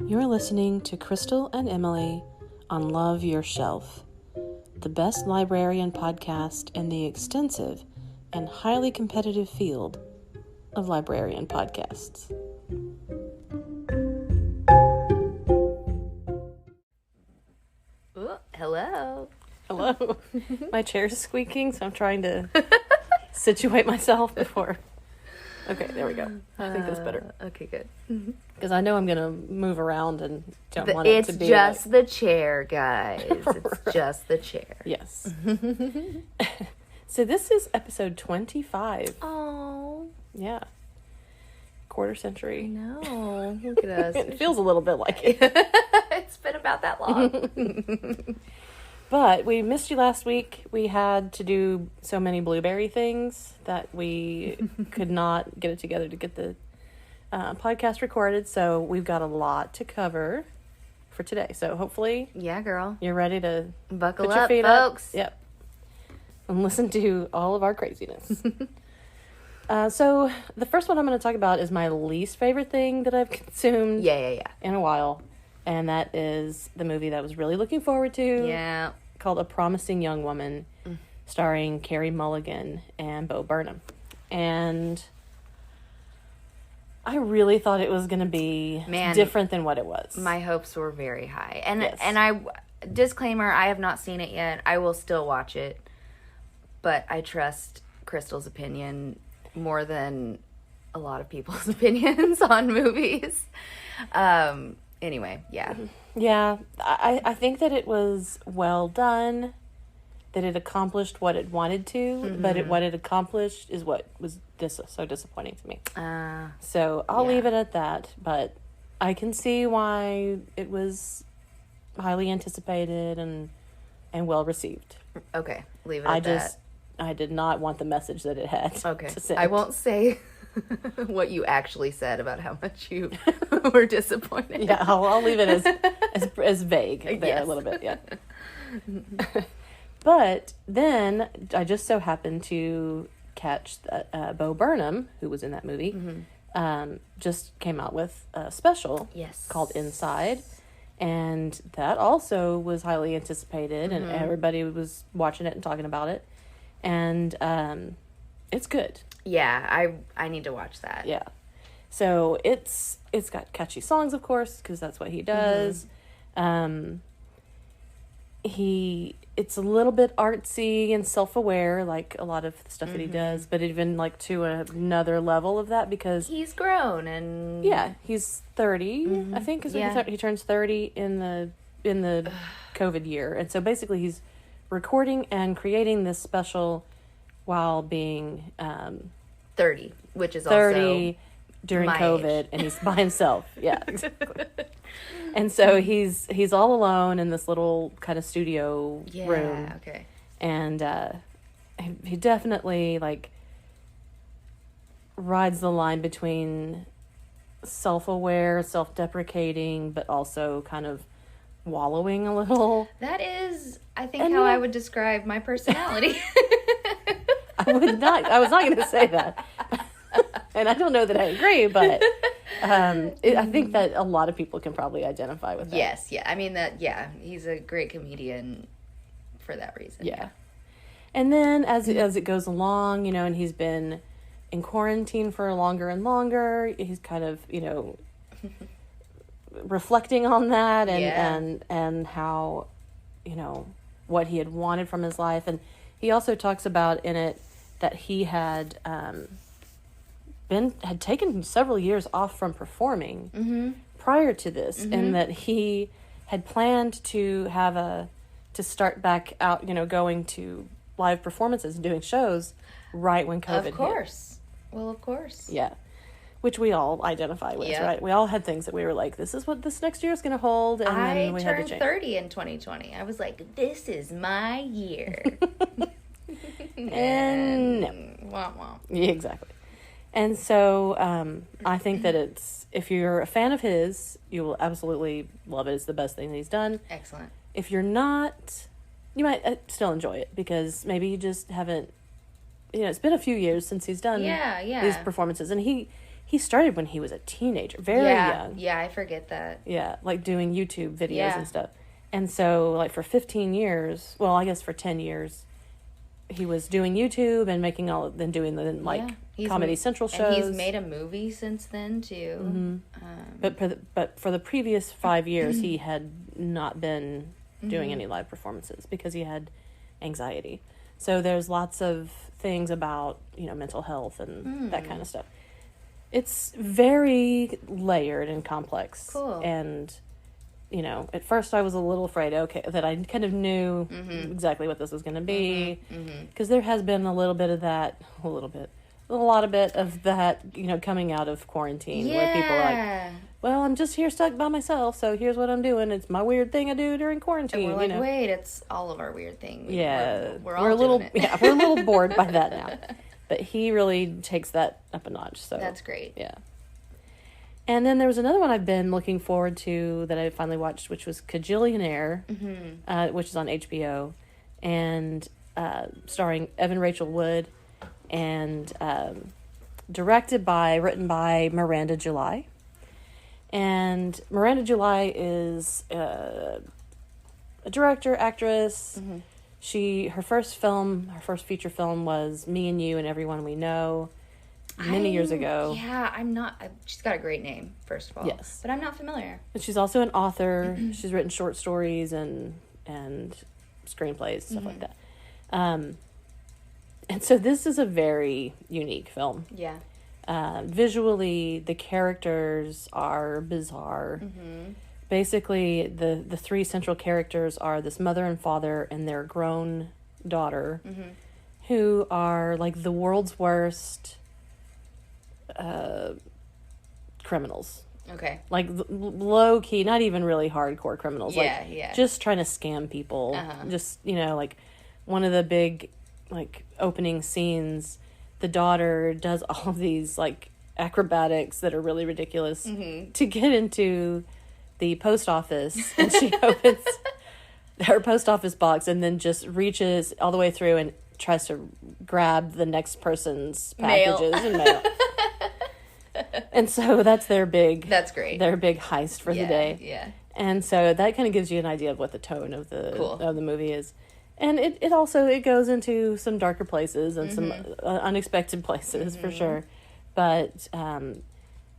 You're listening to Crystal and Emily on Love Your Shelf, the best librarian podcast in the extensive and highly competitive field of librarian podcasts. Ooh, hello. Hello. My chair's squeaking, so I'm trying to situate myself before. Okay, there we go. I think that's better. Okay, good. Because I know I'm going to move around and don't want it to be It's just the chair, guys. It's just the chair. Yes. So this is episode 25. Oh. Yeah. Quarter century. No. Look at us. It feels a little bit like it. It's been about that long. But we missed you last week. We had to do so many blueberry things that we could not get it together to get the podcast recorded. So we've got a lot to cover for today. So hopefully, Yeah, girl. you're ready to Buckle put your up, feet folks. up. Yep. And listen to all of our craziness. So the first one I'm going to talk about is my least favorite thing that I've consumed Yeah. in a while. And that is the movie that I was really looking forward to. Yeah. Called A Promising Young Woman, starring Carey Mulligan and Bo Burnham. And I really thought it was going to be different than what it was. My hopes were very high. And Yes. I disclaimer, I have not seen it yet. I will still watch it. But I trust Crystal's opinion more than a lot of people's opinions on movies. Anyway, yeah. Yeah, I think that it was well done, that it accomplished what it wanted to, but what it accomplished is what was so disappointing to me. So I'll leave it at that, but I can see why it was highly anticipated and well received. Okay, leave it at that. I did not want the message that it had to send. I won't say what you actually said about how much you were disappointed. Yeah, I'll leave it as vague there a little bit, yeah. But then I just so happened to catch that Bo Burnham, who was in that movie, just came out with a special called Inside. And that also was highly anticipated, and everybody was watching it and talking about it. And it's good. Yeah, I need to watch that. Yeah. So it's got catchy songs, of course, because that's what he does. It's a little bit artsy and self-aware, like a lot of the stuff that he does, but even like to another level of that, because he's grown and he's 30, I think, he turns 30 in the COVID year, and so basically he's recording and creating this special while being 30, which is 30 also during my COVID, age. and he's by himself. Yeah, exactly. And so he's all alone in this little kind of studio room. Okay. And he definitely like rides the line between self-aware, self-deprecating, but also kind of wallowing a little. That is, I think, how I would describe my personality. I was not going to say that. And I don't know that I agree, but I think that a lot of people can probably identify with that. Yes, yeah. I mean, he's a great comedian for that reason. Yeah. And then as it goes along, and he's been in quarantine for longer and longer, he's kind of, reflecting on that and how, what he had wanted from his life. And he also talks about in it that he had taken several years off from performing prior to this, and that he had planned to start back out, going to live performances and doing shows right when COVID hit. Of course. Well, of course. Yeah. Which we all identify with, right? We all had things that we were like, this is what this next year is going to hold, and then we had to change. I turned 30 in 2020. I was like, this is my year. And no. Wah, wah. Yeah, exactly. And so I think that if you're a fan of his, you will absolutely love it. It's the best thing that he's done. Excellent. If you're not, you might still enjoy it, because maybe you just haven't, it's been a few years since he's done these performances. And he he started when he was a teenager, very young. Yeah, I forget that. Yeah, like doing YouTube videos and stuff. And so, like, for 15 years, well, I guess for 10 years, he was doing YouTube and making then doing the, like, Comedy Central shows. And he's made a movie since then, too. But for the previous 5 years, he had not been doing any live performances because he had anxiety. So there's lots of things about, mental health and that kind of stuff. It's very layered and complex. Cool. And, at first I was a little afraid, that I kind of knew exactly what this was going to be. Because there has been a lot of that, coming out of quarantine where people are like, well, I'm just here stuck by myself, so here's what I'm doing. It's my weird thing I do during quarantine. And we're like, wait, it's all of our weird things. We're all a little, doing it. Yeah, we're a little bored by that now. But he really takes that up a notch. So that's great. Yeah. And then there was another one I've been looking forward to that I finally watched, which was Kajillionaire, which is on HBO, and starring Evan Rachel Wood, and written by Miranda July. And Miranda July is a director, actress. Her first feature film was Me and You and Everyone We Know many years ago. Yeah, she's got a great name, first of all. Yes. But I'm not familiar. And she's also an author. She's written short stories and screenplays, stuff like that. And so this is a very unique film. Yeah. Visually, the characters are bizarre. Basically, the three central characters are this mother and father and their grown daughter, who are like the world's worst criminals. Okay. Like low key, not even really hardcore criminals. Yeah. Just trying to scam people. Just, like one of the big opening scenes, the daughter does all of these acrobatics that are really ridiculous to get into the post office, and she opens her post office box and then just reaches all the way through and tries to grab the next person's packages and mail. And so that's great. Their big heist for the day. Yeah. And so that kind of gives you an idea of what the tone of the movie is. And it also goes into some darker places and some unexpected places for sure. But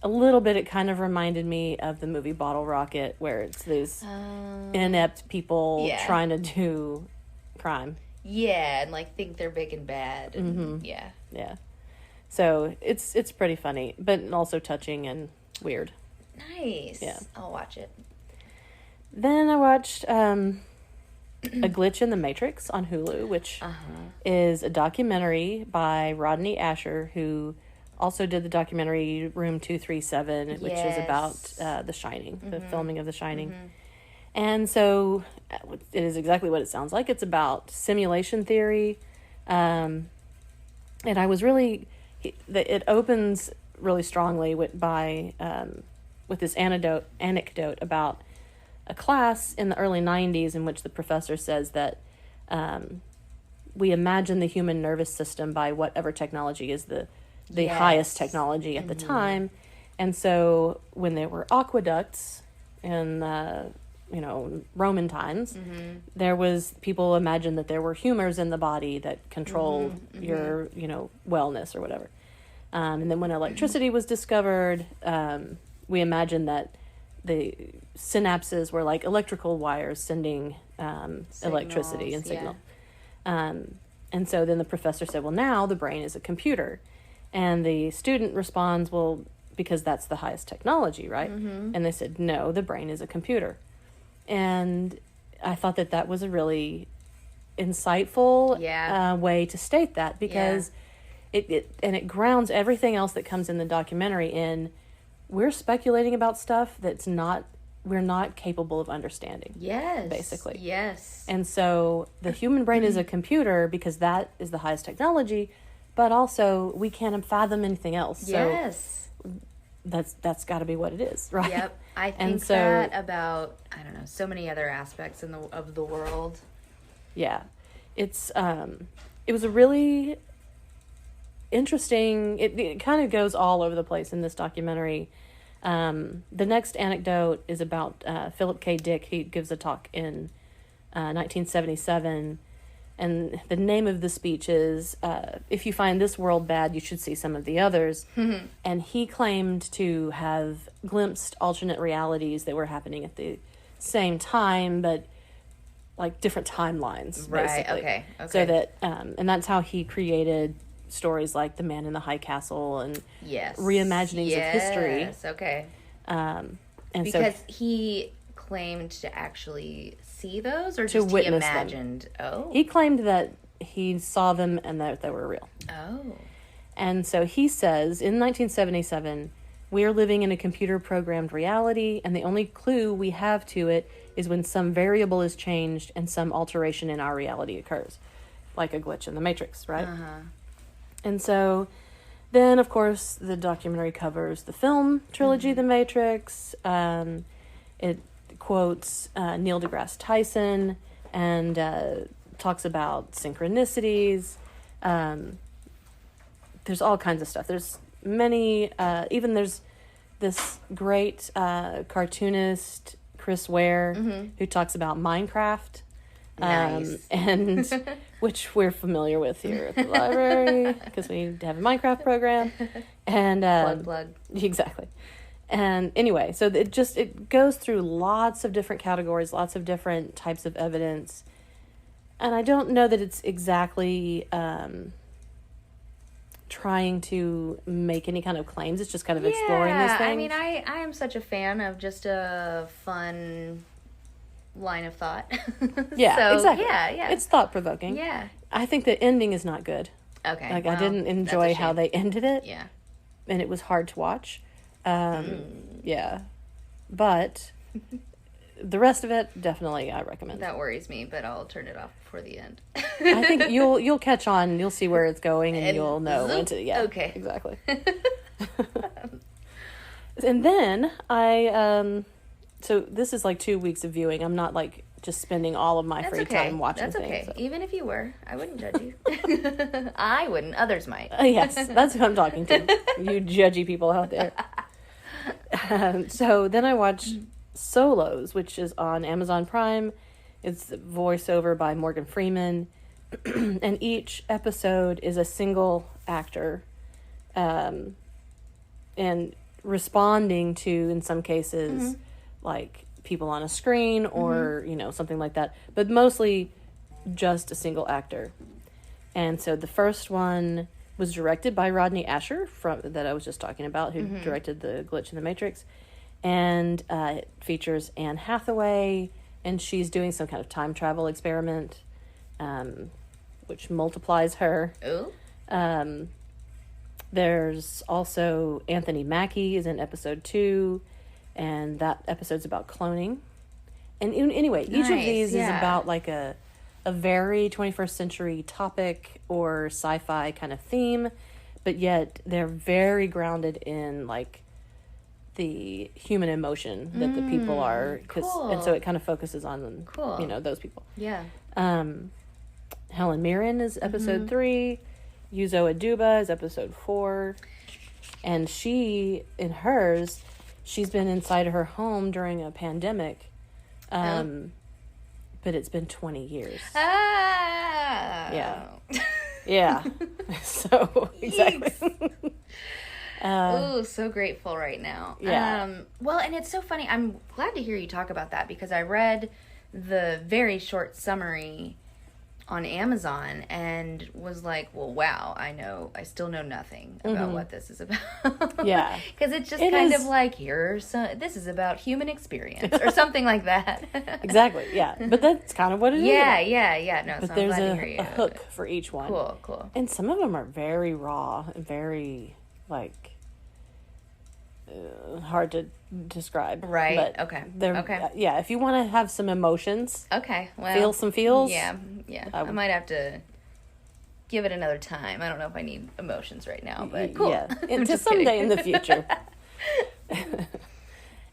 a little bit, it kind of reminded me of the movie Bottle Rocket, where it's these inept people trying to do crime. Yeah, and think they're big and bad. And, Yeah. So it's pretty funny, but also touching and weird. Nice. Yeah. I'll watch it. Then I watched A Glitch in the Matrix on Hulu, which is a documentary by Rodney Asher, who also did the documentary Room 237, which is about The Shining, the filming of The Shining. And so it is exactly what it sounds like. It's about simulation theory. And I was really... It opens really strongly with this anecdote about a class in the early 90s in which the professor says that we imagine the human nervous system by whatever technology is the highest technology at the time. And so when there were aqueducts in Roman times, there was people imagined that there were humors in the body that controlled your wellness or whatever. And then when electricity was discovered, we imagined that the synapses were like electrical wires sending electricity and signal. And so then the professor said, well, now the brain is a computer. And the student responds, well, because that's the highest technology, right? And they said, no, the brain is a computer. And I thought that was a really insightful way to state that, because it grounds everything else that comes in the documentary in we're speculating about stuff we're not capable of understanding. Yes. Basically. Yes. And so the human brain is a computer because that is the highest technology, but also we can't fathom anything else. Yes. So that's got to be what it is, right? Yep. I think that about, I don't know, so many other aspects of the world. Yeah. It's it was a really interesting. It kind of goes all over the place in this documentary. The next anecdote is about Philip K. Dick. He gives a talk in 1977, and the name of the speech is, if you find this world bad, you should see some of the others. Mm-hmm. And he claimed to have glimpsed alternate realities that were happening at the same time, but like different timelines, Right, basically. okay. So that, and that's how he created stories like The Man in the High Castle and reimaginings of history. Yes, okay. And Because so he claimed to actually see those, or To just he witness them. imagined? Oh. he claimed that he saw them and that they were real. Oh. And so he says, in 1977, we are living in a computer-programmed reality, and the only clue we have to it is when some variable is changed and some alteration in our reality occurs. Like a glitch in the Matrix, right? Uh-huh. And so then, of course, the documentary covers the film trilogy, The Matrix. It quotes Neil deGrasse Tyson and talks about synchronicities. There's all kinds of stuff. There's many, even there's this great cartoonist, Chris Ware, who talks about Minecraft. Nice. And which we're familiar with here at the library because we have a Minecraft program. And Plug. exactly. And anyway, so it goes through lots of different categories, lots of different types of evidence. And I don't know that it's exactly trying to make any kind of claims. It's just kind of exploring these things. I mean, I am such a fan of just a fun line of thought. Yeah, So, exactly. Yeah. It's thought-provoking. Yeah. I think the ending is not good. Okay. Like, well, I didn't that's a enjoy how shame. they ended it. Yeah. And it was hard to watch. Yeah. But the rest of it, definitely I recommend. That worries me, but I'll turn it off before the end. I think you'll catch on. You'll see where it's going, and you'll know when zoop. to. Yeah. Okay. Exactly. And then so this is like 2 weeks of viewing. I'm not like just spending all of my That's free okay. time watching That's okay. things. So. Even if you were, I wouldn't judge you. I wouldn't. Others might. Yes, that's who I'm talking to. You judgy people out there. So then I watched Solos, which is on Amazon Prime. It's voiceover by Morgan Freeman. And each episode is a single actor and responding to, in some cases, like people on a screen or, something like that. But mostly just a single actor. And so the first one was directed by Rodney Asher, that I was just talking about, who directed The Glitch in the Matrix. And it features Anne Hathaway, and she's doing some kind of time travel experiment, which multiplies her. Ooh. There's also Anthony Mackie is in episode 2, and that episode's about cloning. And anyway, each of Nice, these is yeah. about like a very 21st century topic or sci-fi kind of theme, but yet they're very grounded in like the human emotion that the people are, cool. and so it kind of focuses on Cool. those people. Yeah. Helen Mirren is episode 3. Yuzo Aduba is episode 4. And she's been inside her home during a pandemic. But it's been 20 years. Ah. Yeah. Yeah. So, exactly. Ooh, so grateful right now. Yeah. Well, and it's so funny. I'm glad to hear you talk about that because I read the very short summary on Amazon and was like, well, wow, I still know nothing about what this is about. Yeah. Because it's just It kind is- of like, this is about human experience or something like that. Exactly. Yeah. But that's kind of what it is. Yeah. No, But so I'm there's glad to hear you. a hook for each one. Cool. And some of them are very raw and very, like, hard to describe. Right, But okay, They're, okay. Yeah, if you want to have some emotions, Okay, well. feel some feels. Yeah. I might have to give it another time. I don't know if I need emotions right now, but cool. Yeah, I'm into just someday kidding. in the future.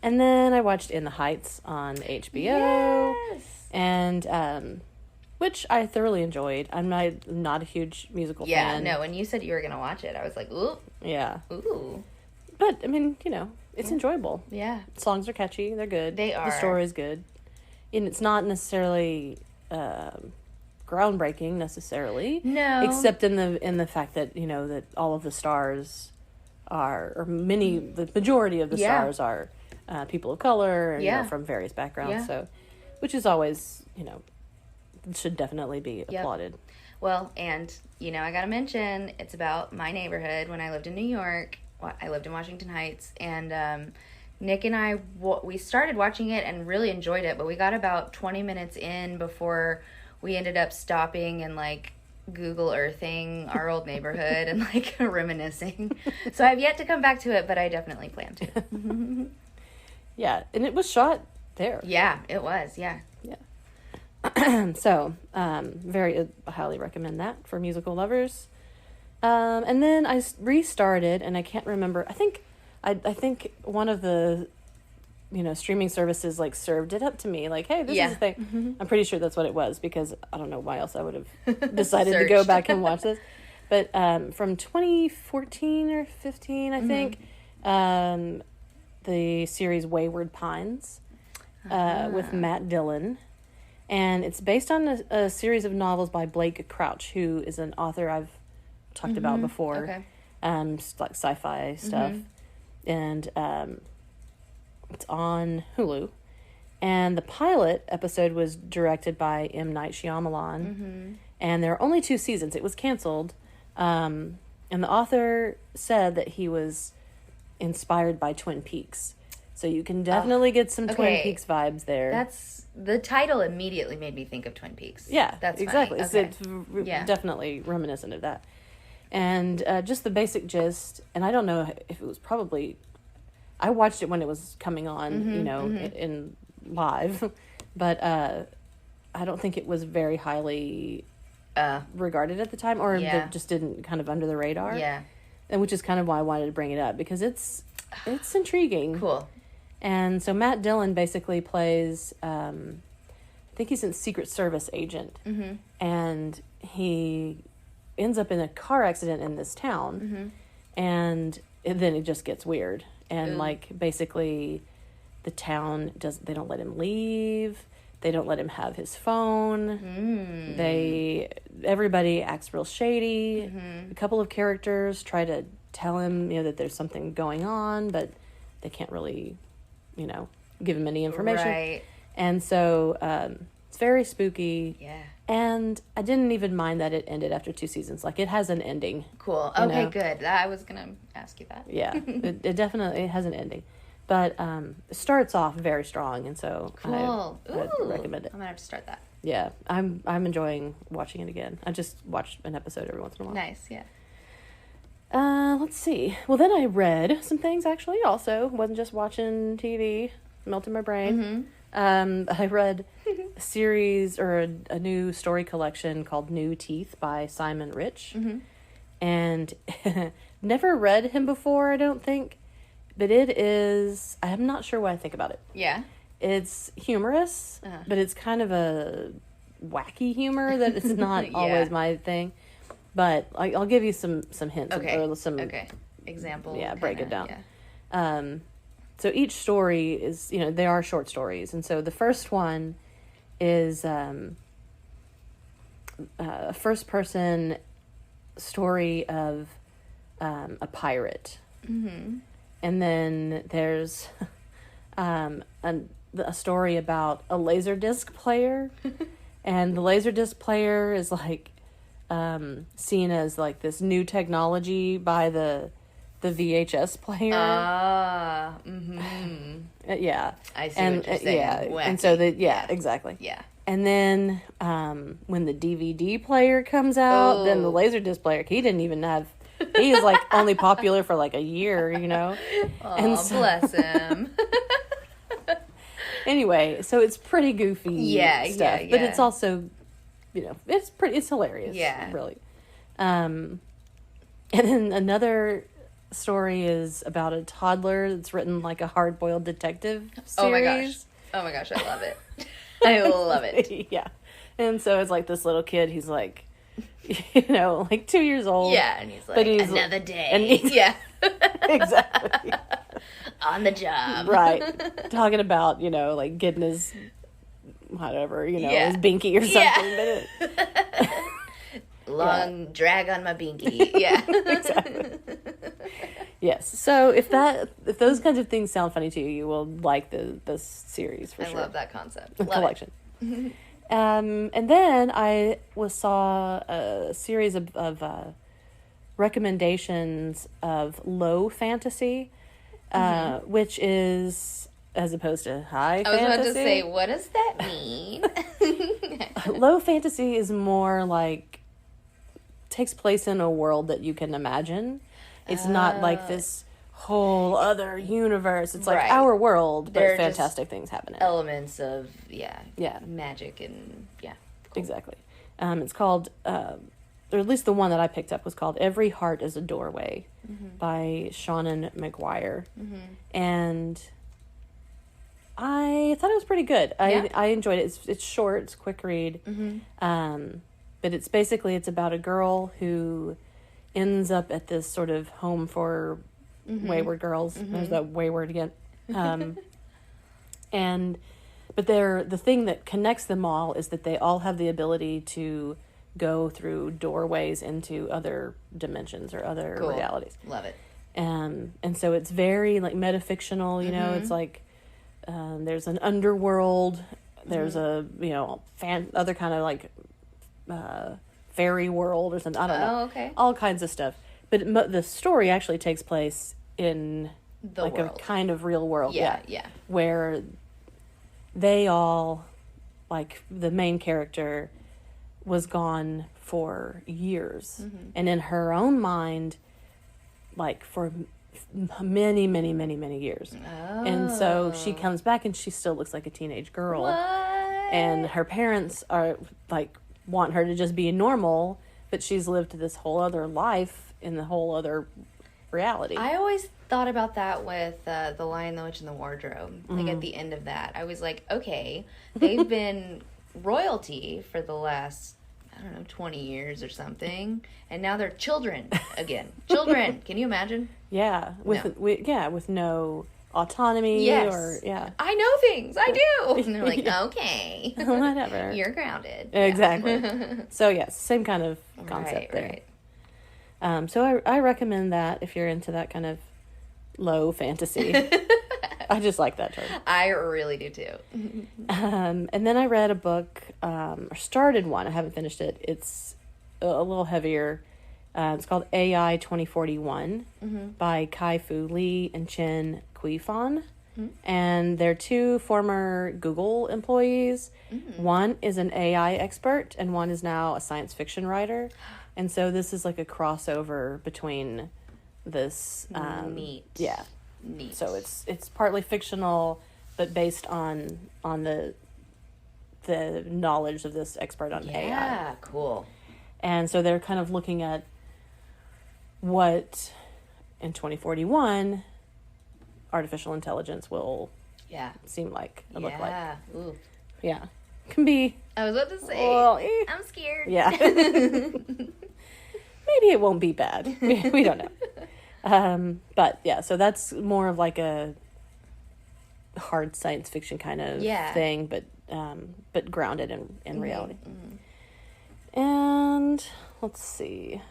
And then I watched In the Heights on HBO. Yes. And which I thoroughly enjoyed. I'm not a huge musical fan. Yeah, no, when you said you were going to watch it, I was like, ooh. Yeah. Ooh. But, I mean, it's enjoyable. Yeah. Songs are catchy. They're good. They are. The story's good. And it's not necessarily groundbreaking, necessarily. No. Except in the fact that, that all of the stars the majority of the stars are people of color, from various backgrounds. Yeah. So, which is always, should definitely be applauded. Well, and, I got to mention, it's about my neighborhood when I lived in New York. I lived in Washington Heights, and Nick and I, we started watching it and really enjoyed it, but we got about 20 minutes in before we ended up stopping and, Google Earthing our old neighborhood and, reminiscing. So I've yet to come back to it, but I definitely plan to. Yeah, and it was shot there. Yeah, it was, yeah. Yeah. So, very highly recommend that for musical lovers. And then I restarted, and I can't remember. I think one of the, streaming services served it up to me. Hey, this is the thing. Mm-hmm. I'm pretty sure that's what it was, because I don't know why else I would have decided to go back and watch this. But from 2014 or 15, I think, the series Wayward Pines with Matt Dillon. And it's based on a series of novels by Blake Crouch, who is an author I've talked about before. Okay. Sci-fi stuff. And it's on Hulu. And the pilot episode was directed by M. Night Shyamalan. And there are only 2 seasons. It was canceled. And the author said that he was inspired by Twin Peaks. So you can definitely get some Twin Peaks vibes there. The title immediately made me think of Twin Peaks. Yeah, that's exactly. Okay. It's definitely reminiscent of that. And just the basic gist, and I don't know if it was probably... I watched it when it was coming on, in live, but I don't think it was very highly regarded at the time, or it just didn't kind of under the radar. Yeah. And which is kind of why I wanted to bring it up, because it's intriguing. Cool. And so Matt Dillon basically plays, I think he's a Secret Service agent, and he ends up in a car accident in this town, and then it just gets weird. And basically the town they don't let him leave. They don't let him have his phone. Everybody acts real shady. A couple of characters try to tell him, that there's something going on, but they can't really, give him any information. Right. And so it's very spooky. Yeah. And I didn't even mind that it ended after 2 seasons. It has an ending. Cool. Okay, good. I was going to ask you that. Yeah, it definitely has an ending. But it starts off very strong, and so cool. I recommend it. I'm going to have to start that. Yeah, I'm enjoying watching it again. I just watch an episode every once in a while. Nice, yeah. Let's see. Well, then I read some things, actually, also. Wasn't just watching TV, melting my brain. I read a series, or a new story collection called New Teeth by Simon Rich. And never read him before, I don't think. But it is... I'm not sure what I think about it. Yeah. It's humorous, but it's kind of a wacky humor that is not always my thing. But I'll give you some hints. Or some example. Yeah, break it down. Yeah. So each story is, they are short stories. And so the first one is a first-person story of a pirate. And then there's a story about a Laserdisc player. And the Laserdisc player is, seen as, this new technology by the VHS player. Yeah. I see what you're saying. Yeah. Wacky. And so exactly. Yeah. And then when the DVD player comes out, then the Laserdisc player, he didn't even have... He is only popular for a year, Oh, and so, bless him. Anyway, so it's pretty goofy stuff, but it's also, it's hilarious. Yeah. Really. And then another story is about a toddler that's written a hard-boiled detective series. Oh my gosh, I love it. I love it. Yeah. And so it's like this little kid, he's like, you know, like 2 years old. Yeah, and he's like, another day. And yeah. Exactly. On the job. Right. Talking about, you know, like getting his, whatever, you know, his binky or something. Yeah. Long drag on my binky. Yeah. Exactly. Yes. So if those kinds of things sound funny to you, you will like this series for sure. I love that concept. The collection. And then I saw a series of recommendations of low fantasy, which is as opposed to high fantasy. I was about to say, what does that mean? Low fantasy is more like takes place in a world that you can imagine. It's not like this whole other universe. It's like our world, but fantastic things happen in it. Elements of, magic and, cool. Exactly. It's called, or at least the one that I picked up was called Every Heart is a Doorway by Shannon McGuire. And I thought it was pretty good. I enjoyed it. It's short. It's a quick read. But it's about a girl who ends up at this sort of home for wayward girls. There's that wayward again. But the thing that connects them all is that they all have the ability to go through doorways into other dimensions or other realities. Love it. And so it's very like metafictional, you know, it's like there's an underworld, there's a, you know, other kind of like fairy world or something. I don't know. Oh, okay. All kinds of stuff. But the story actually takes place in the world. A kind of real world. Yeah. Where they all, like the main character, was gone for years. And in her own mind, like for many, many, many, many years. Oh. And so she comes back and she still looks like a teenage girl. What? And her parents are like, want her to just be normal, but she's lived this whole other life in the whole other reality. I always thought about that with The Lion, the Witch, and the Wardrobe. Like at the end of that, I was like, okay, they've been royalty for the last, I don't know, 20 years or something, and now they're children again. Children, can you imagine? Yeah, with no autonomy or I know things. I do. And they're like, okay, whatever. You're grounded. Exactly. So yes, same kind of concept there. Right. So I recommend that if you're into that kind of low fantasy. I just like that term. I really do too. And then I read a book, or started one. I haven't finished it. It's a little heavier. It's called AI 2041 by Kai-Fu Lee and Chen Kui-Fan. And they're two former Google employees. One is an AI expert and one is now a science fiction writer. And so this is like a crossover between this. Neat. Yeah. Neat. So it's partly fictional, but based on the knowledge of this expert on AI. Yeah, cool. And so they're kind of looking at what in 2041 artificial intelligence will seem like, look like. Ooh. Yeah. Can be. I was about to say, I'm scared. Yeah. Maybe it won't be bad. We don't know. But yeah, so that's more of like a hard science fiction kind of thing, but grounded in reality. And let's see.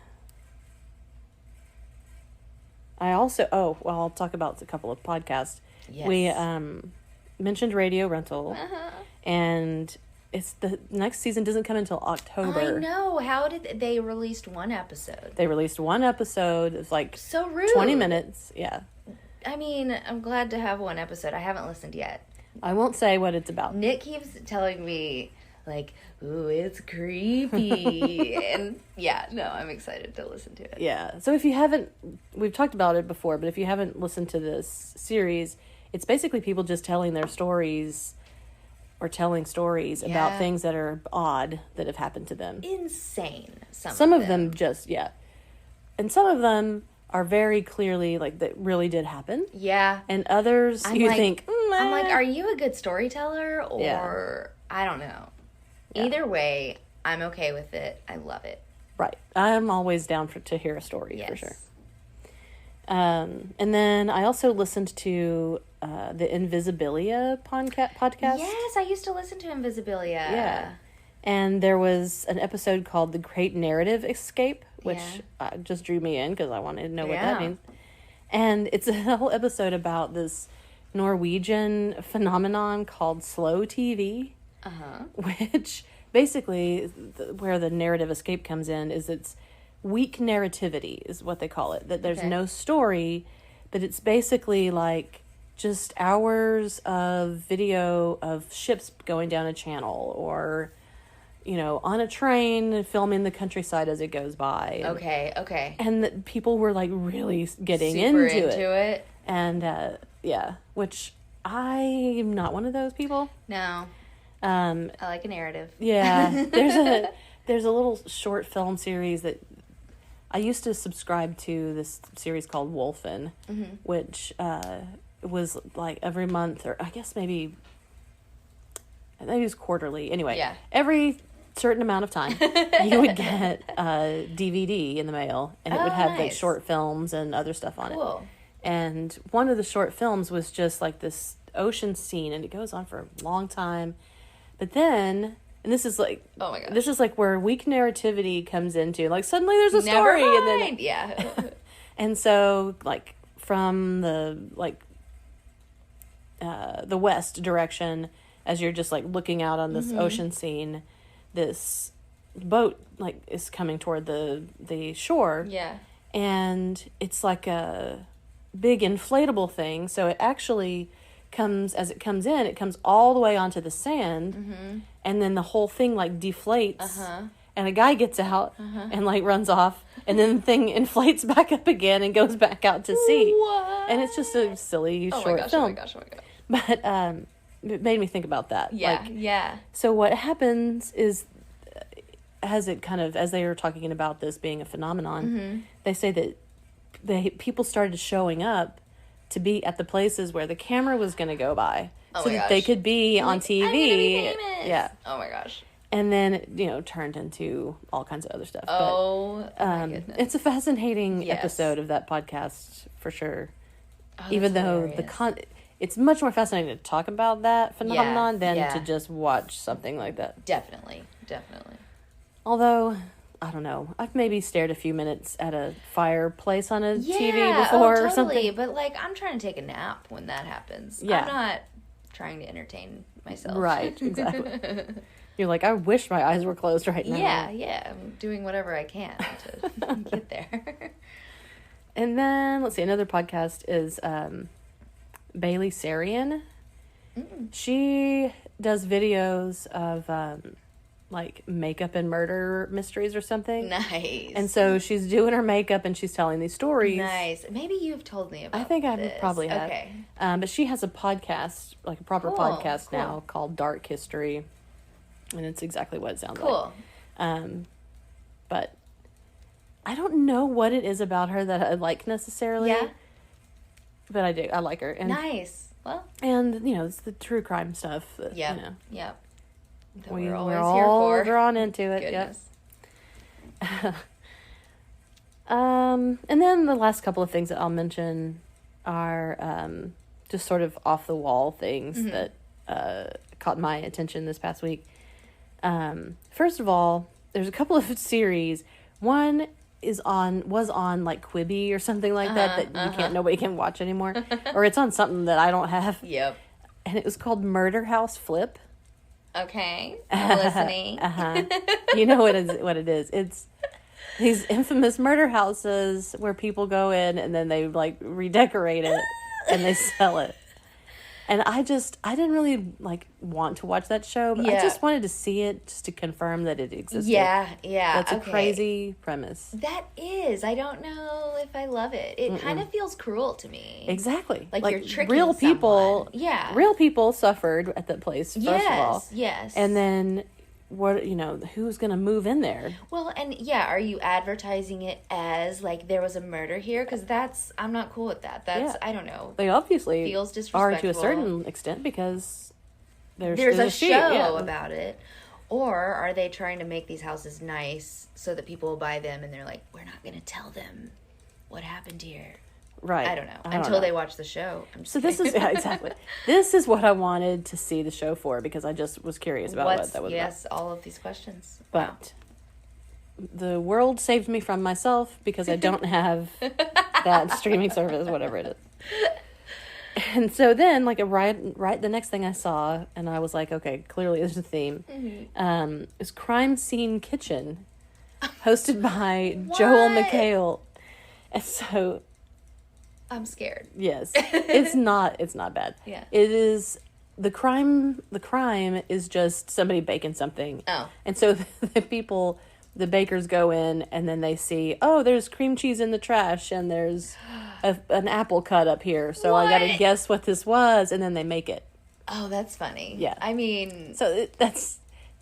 I also I'll talk about a couple of podcasts. Yes. We mentioned Radio Rental, and it's the next season doesn't come until October. I know. How did they released one episode? They released one episode. It's like so rude. 20 minutes. Yeah. I mean, I'm glad to have one episode. I haven't listened yet. I won't say what it's about. Nick keeps telling me, like, ooh, it's creepy. And I'm excited to listen to it. Yeah. So if you haven't, we've talked about it before, but if you haven't listened to this series, it's basically people just telling their stories or telling stories about things that are odd that have happened to them. Insane. Some of them just, and some of them are very clearly like that really did happen. Yeah. And others I'm like, are you a good storyteller or I don't know. Either way, I'm okay with it. I love it. Right. I'm always down to hear a story, for sure. And then I also listened to the Invisibilia podcast. Yes, I used to listen to Invisibilia. Yeah. And there was an episode called The Great Narrative Escape, which just drew me in because I wanted to know what that means. And it's a whole episode about this Norwegian phenomenon called slow TV, which basically where the narrative escape comes in is it's weak narrativity is what they call it. That there's no story, but it's basically like just hours of video of ships going down a channel or, you know, on a train filming the countryside as it goes by. Okay. And people were like really getting Super into it. And which I'm not one of those people. No. I like a narrative. Yeah. There's a little short film series that I used to subscribe to, this series called Wolfen, which was like every month, or I guess maybe it was quarterly. Anyway, every certain amount of time, you would get a DVD in the mail, and it would have like short films and other stuff on it. And one of the short films was just like this ocean scene, and it goes on for a long time. But then, and this is like, oh my gosh, this is like where weak narrativity comes into, like suddenly there's a story, and then and so like from the the west direction, as you're just like looking out on this ocean scene, this boat like is coming toward the shore, and it's like a big inflatable thing, so it actually comes it comes all the way onto the sand, and then the whole thing like deflates, and a guy gets out and like runs off, and then the thing inflates back up again and goes back out to sea. What? And it's just a silly short film. Oh my gosh. But it made me think about that. Yeah. So what happens is, as they were talking about this being a phenomenon, they say that people started showing up to be at the places where the camera was going to go by, so that they could be on TV. I'm gonna be famous. Yeah. Oh my gosh. And then it, turned into all kinds of other stuff. Oh, my goodness. It's a fascinating episode of that podcast for sure. Oh, even though hilarious. It's much more fascinating to talk about that phenomenon than to just watch something like that. Definitely. Although, I don't know, I've maybe stared a few minutes at a fireplace on a TV before or something. But like, I'm trying to take a nap when that happens. Yeah. I'm not trying to entertain myself. Right, exactly. You're like, I wish my eyes were closed right now. Yeah. I'm doing whatever I can to get there. And then, let's see, another podcast is Bailey Sarian. She does videos of like makeup and murder mysteries or something. Nice. And so she's doing her makeup and she's telling these stories. Nice. Maybe you've told me about I think I this. probably have. Okay. But she has a podcast, like a proper podcast now, called Dark History. And it's exactly what it sounds like. But I don't know what it is about her that I like necessarily. Yeah. But I do. I like her. And, nice. Well. And, it's the true crime stuff. That, Yep. That we're all here for. Drawn into it. Goodness. Yep. And then the last couple of things that I'll mention are just sort of off the wall things that caught my attention this past week. First of all, there's a couple of series. One was on like Quibi or something like that nobody can watch anymore, or it's on something that I don't have. Yep. And it was called Murder House Flip. Okay, I'm listening. You know what it is. It's these infamous murder houses where people go in and then they like redecorate it and they sell it. And I didn't really like want to watch that show, but I just wanted to see it just to confirm that it existed. Yeah. That's a crazy premise. That is. I don't know if I love it. It kind of feels cruel to me. Exactly. Like you're tricking real people. Someone. Yeah. Real people suffered at that place, first of all. Yes. And then who's going to move in there? Well, and are you advertising it as like there was a murder here? Because I'm not cool with that. I don't know. They obviously feels disrespectful. are to a certain extent because there's a show about it. Or are they trying to make these houses nice so that people will buy them and they're like, we're not going to tell them what happened here. Right. I don't know. Until they watch the show. So this is, exactly. This is what I wanted to see the show for, because I just was curious about what that was about. Yes, all of these questions. But the world saved me from myself because I don't have that streaming service, whatever it is. And so then, like, right the next thing I saw, and I was like, okay, clearly there's a theme, is Crime Scene Kitchen, hosted by Joel McHale. And so... I'm scared. Yes. It's not bad. Yeah. It is... The crime is just somebody baking something. Oh. And so the bakers go in, and then they see, oh, there's cream cheese in the trash, and there's an apple cut up here. So I got to guess what this was, and then they make it. Oh, that's funny. Yeah. I mean... So that's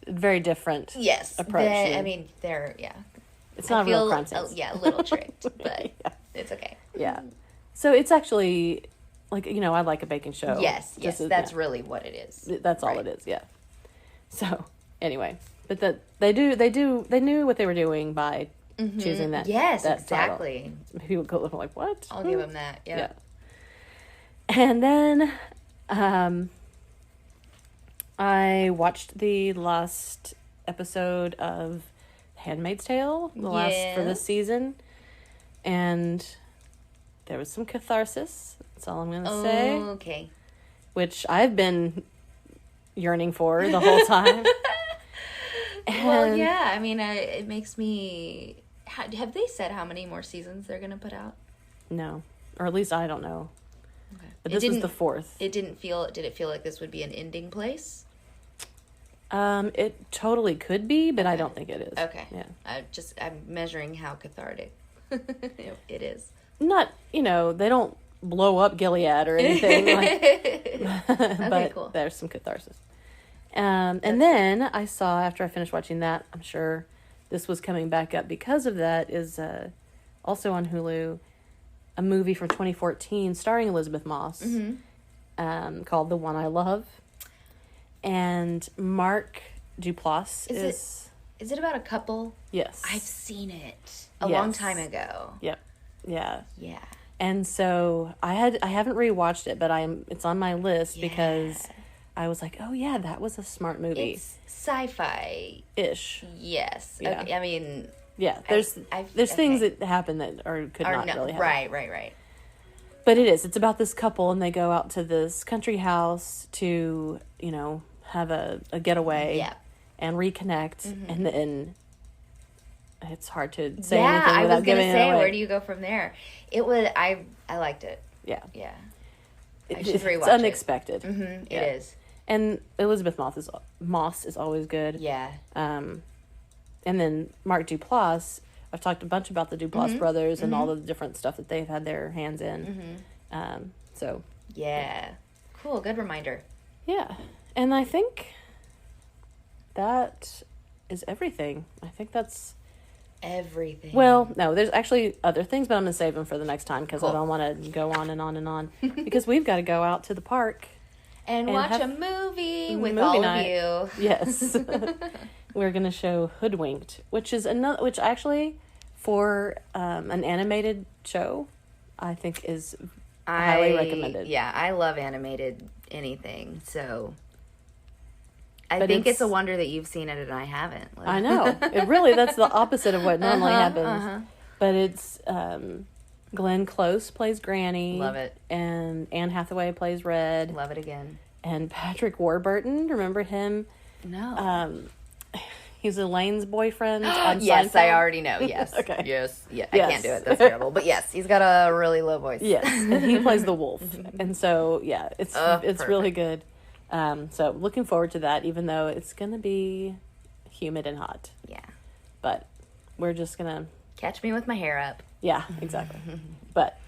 very different. Yes. Approach. It's not real crime scenes. A little tricked, but it's okay. Yeah. So it's actually, like, I like a baking show. Yes, that's really what it is. That's all it is, yeah. So, anyway, but they knew what they were doing by choosing that. Yes, that exactly. Title. People go like, what? I'll give them that, yeah. And then I watched the last episode of Handmaid's Tale, the last for this season, and there was some catharsis. That's all I'm going to say. Okay. Which I've been yearning for the whole time. Well, yeah. I mean, it makes me... Have they said how many more seasons they're going to put out? No. Or at least I don't know. Okay. But this is the 4th. Did it feel like this would be an ending place? It totally could be, but I don't think it is. Okay. Yeah. I'm measuring how cathartic it is. Not, they don't blow up Gilead or anything. But cool. There's some catharsis. And then I saw, after I finished watching that, I'm sure this was coming back up because of that, is also on Hulu, a movie from 2014 starring Elizabeth Moss, called The One I Love. And Mark Duplass is... Is it about a couple? Yes. I've seen it a long time ago. Yep. Yeah. Yeah. And so I haven't rewatched it, but it's on my list because I was like, oh yeah, that was a smart movie. It's sci-fi ish. Yes. Yeah. Okay. I mean, yeah. There's things that happen that could not really happen. Right. But it is. It's about this couple, and they go out to this country house to have a getaway. Yeah. And reconnect, and then it's hard to say anything without giving it away. Where do you go from there? It was I liked it. Yeah. I should rewatch it. It's unexpected. It is. And Elizabeth Moss is always good. Yeah. And then Mark Duplass. I've talked a bunch about the Duplass brothers and all the different stuff that they've had their hands in. So. Yeah. Cool. Good reminder. Yeah, and I think that is everything. I think that's everything. Well, no, there's actually other things, but I'm going to save them for the next time because I don't want to go on and on and on. Because we've got to go out to the park. And watch a movie with all night. of you. Yes. We're going to show Hoodwinked, which actually, for an animated show, I think is highly recommended. Yeah, I love animated anything, so... I think it's a wonder that you've seen it and I haven't. I know. That's the opposite of what normally happens. But it's Glenn Close plays Granny. Love it. And Anne Hathaway plays Red. Love it again. And Patrick Warburton, remember him? No. He's Elaine's boyfriend on Yes, Seinfeld. I already know. Yes. Okay. Yes. Yeah, I can't do it. That's terrible. But yes, he's got a really low voice. Yes, and he plays the wolf. And so, yeah, it's really good. So looking forward to that, even though it's going to be humid and hot. Yeah. But we're just going to... Catch me with my hair up. Yeah, exactly. But,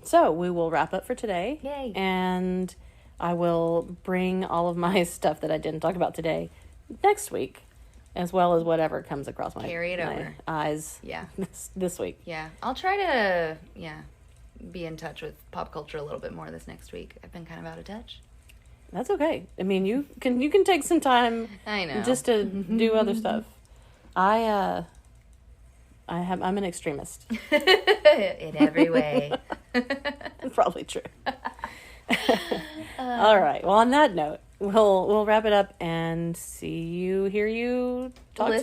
so we will wrap up for today. Yay. And I will bring all of my stuff that I didn't talk about today next week, as well as whatever comes across my eyes this week. Yeah. I'll try to, be in touch with pop culture a little bit more this next week. I've been kind of out of touch. That's okay. I mean, you can take some time. I know. Just to do other stuff. I'm an extremist. In every way. That's probably true. All right. Well, on that note, we'll wrap it up and hear you, talk to you.